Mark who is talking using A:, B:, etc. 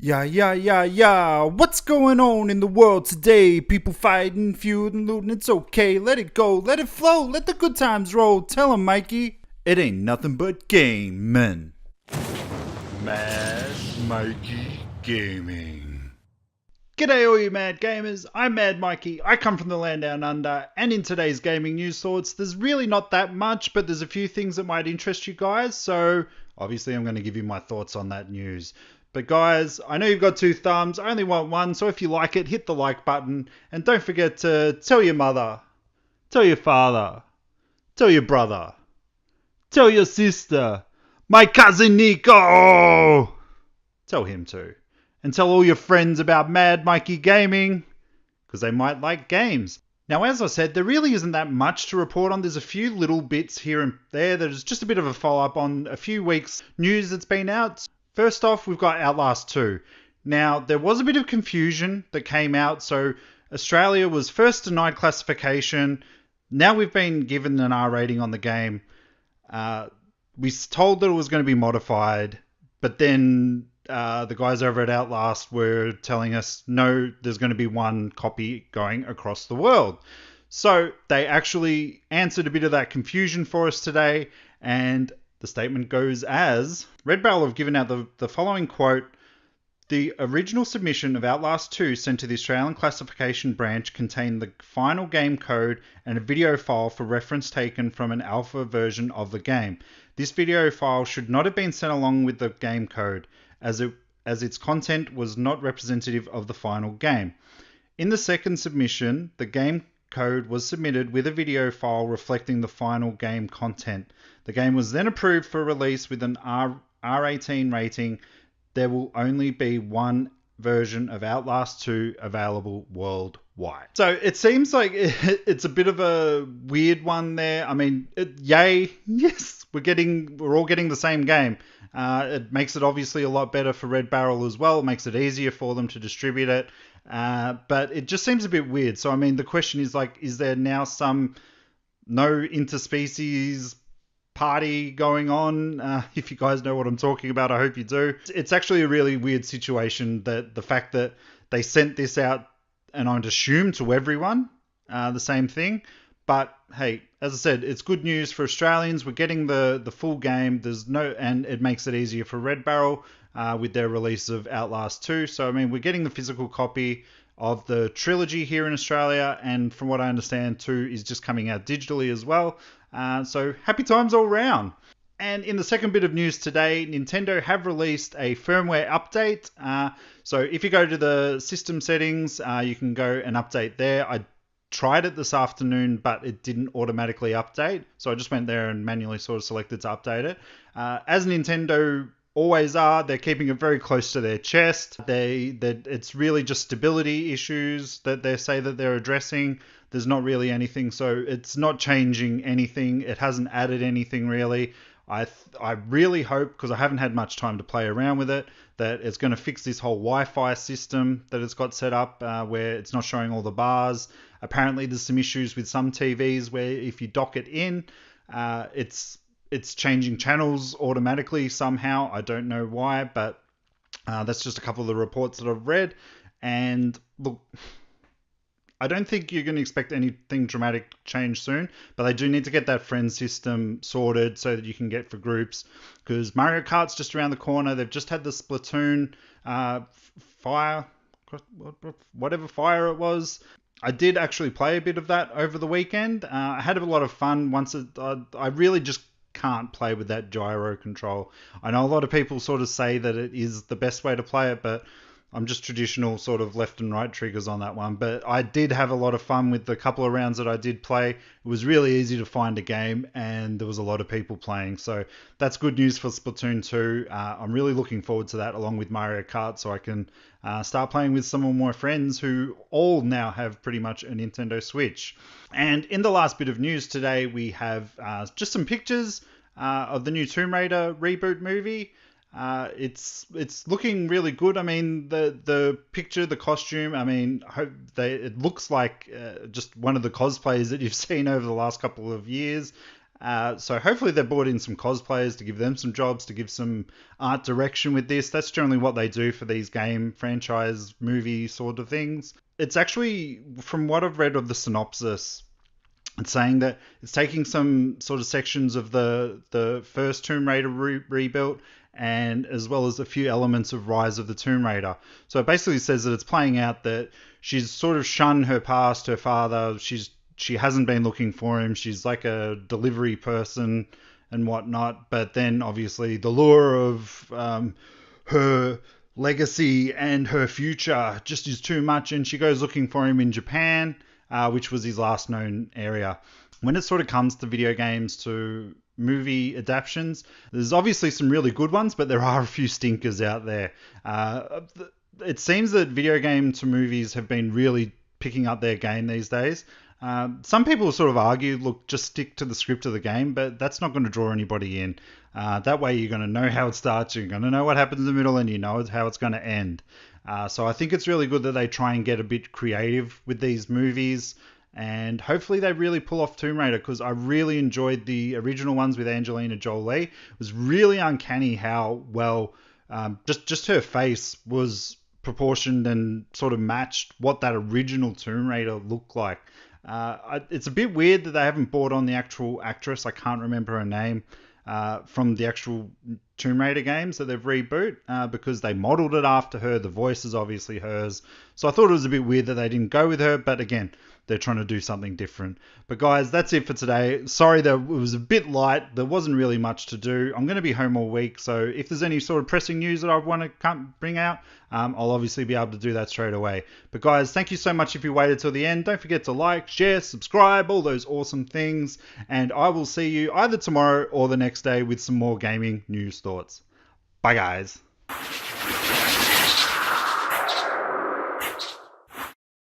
A: Yeah. What's going on in the world today? People fighting, feuding, looting. It's okay. Let it go. Let it flow. Let the good times roll. Tell 'em, Mikey. It ain't nothing but gaming. Mad Mikey Gaming. G'day all you mad gamers, I'm Mad Mikey, I come from the land down under, and in today's gaming news thoughts, there's really not that much, but there's a few things that might interest you guys, so obviously I'm going to give you my thoughts on that news. But guys, I know you've got two thumbs, I only want one, so if you like it, hit the like button, and don't forget to tell your mother, tell your father, tell your brother, tell your sister, my cousin Nico! Tell him to. And tell all your friends about Mad Mikey Gaming, because they might like games. Now, as I said, there really isn't that much to report on. There's a few little bits here and there. There's just a bit of a follow-up on a few weeks' news that's been out. First off, we've got Outlast 2. Now, there was a bit of confusion that came out. So, Australia was first denied classification. Now we've been given an R rating on the game. We told that it was going to be modified, but then the guys over at Outlast were telling us, no, there's going to be one copy going across the world. So they actually answered a bit of that confusion for us today, and the statement goes as, Red Barrel have given out the following quote: the original submission of Outlast 2 sent to the Australian Classification Branch contained the final game code and a video file for reference taken from an alpha version of the game. This video file should not have been sent along with the game code, as its content was not representative of the final game. In the second submission, the game code was submitted with a video file reflecting the final game content. The game was then approved for release with an R18 rating. There will only be one version of Outlast 2 available worldwide. So it seems like it's a bit of a weird one there. I mean, yay, yes, we're all getting the same game. It makes it obviously a lot better for Red Barrel as well. It makes it easier for them to distribute it. But it just seems a bit weird. So, I mean, the question is like, is there now some no interspecies party going on? If you guys know what I'm talking about, I hope you do. It's actually a really weird situation, that the fact that they sent this out, and I'd assume to everyone, the same thing. But hey, as I said, it's good news for Australians. We're getting the full game. And it makes it easier for Red Barrel with their release of Outlast 2. So I mean, we're getting the physical copy of the trilogy here in Australia, and from what I understand, 2 is just coming out digitally as well. So happy times all round. And in the second bit of news today, Nintendo have released a firmware update. So if you go to the system settings, you can go and update there. I tried it this afternoon, but it didn't automatically update. So I just went there and manually sort of selected to update it. As Nintendo always are, they're keeping it very close to their chest. It's really just stability issues that they say that they're addressing. There's not really anything, so it's not changing anything. It hasn't added anything really. I really hope, because I haven't had much time to play around with it, that it's going to fix this whole Wi-Fi system that it's got set up, where it's not showing all the bars. Apparently there's some issues with some TVs where if you dock it in, it's changing channels automatically somehow. I don't know why, but that's just a couple of the reports that I've read. And look, I don't think you're going to expect anything dramatic change soon, but they do need to get that friend system sorted so that you can get for groups, because Mario Kart's just around the corner. They've just had the Splatoon Fire, whatever Fire it was. I did actually play a bit of that over the weekend. I had a lot of fun. I really just can't play with that gyro control. I know a lot of people sort of say that it is the best way to play it, but I'm just traditional sort of left and right triggers on that one. But I did have a lot of fun with the couple of rounds that I did play. It was really easy to find a game, and there was a lot of people playing. So that's good news for Splatoon 2. I'm really looking forward to that, along with Mario Kart, so I can start playing with some of my friends who all now have pretty much a Nintendo Switch. And in the last bit of news today, we have just some pictures of the new Tomb Raider reboot movie. It's looking really good. I mean, the picture, the costume, I mean, it looks like just one of the cosplays that you've seen over the last couple of years. So hopefully they brought in some cosplayers to give them some jobs, to give some art direction with this. That's generally what they do for these game franchise movie sort of things. It's actually, from what I've read of the synopsis, it's saying that it's taking some sort of sections of the first Tomb Raider rebuilt, and as well as a few elements of Rise of the Tomb Raider. So it basically says that it's playing out that she's sort of shunned her past, her father. She hasn't been looking for him. She's like a delivery person and whatnot. But then obviously the lure of her legacy and her future just is too much, and she goes looking for him in Japan, which was his last known area. When it sort of comes to video games, to movie adaptations, there's obviously some really good ones, but there are a few stinkers out there. It seems that video game to movies have been really picking up their game these days. Some people sort of argue, look, just stick to the script of the game, but that's not going to draw anybody in. That way you're going to know how it starts, you're going to know what happens in the middle, and you know how it's going to end. So I think it's really good that they try and get a bit creative with these movies, and hopefully they really pull off Tomb Raider, because I really enjoyed the original ones with Angelina Jolie. It was really uncanny how well just her face was proportioned and sort of matched what that original Tomb Raider looked like. It's a bit weird that they haven't brought on the actual actress. I can't remember her name from the actual Tomb Raider games that they've reboot, because they modeled it after her. The voice is obviously hers. So I thought it was a bit weird that they didn't go with her. But again, they're trying to do something different. But guys, that's it for today. Sorry that it was a bit light. There wasn't really much to do. I'm going to be home all week. So if there's any sort of pressing news that I want to bring out, I'll obviously be able to do that straight away. But guys, thank you so much if you waited till the end. Don't forget to like, share, subscribe, all those awesome things. And I will see you either tomorrow or the next day with some more gaming news thoughts. Bye guys.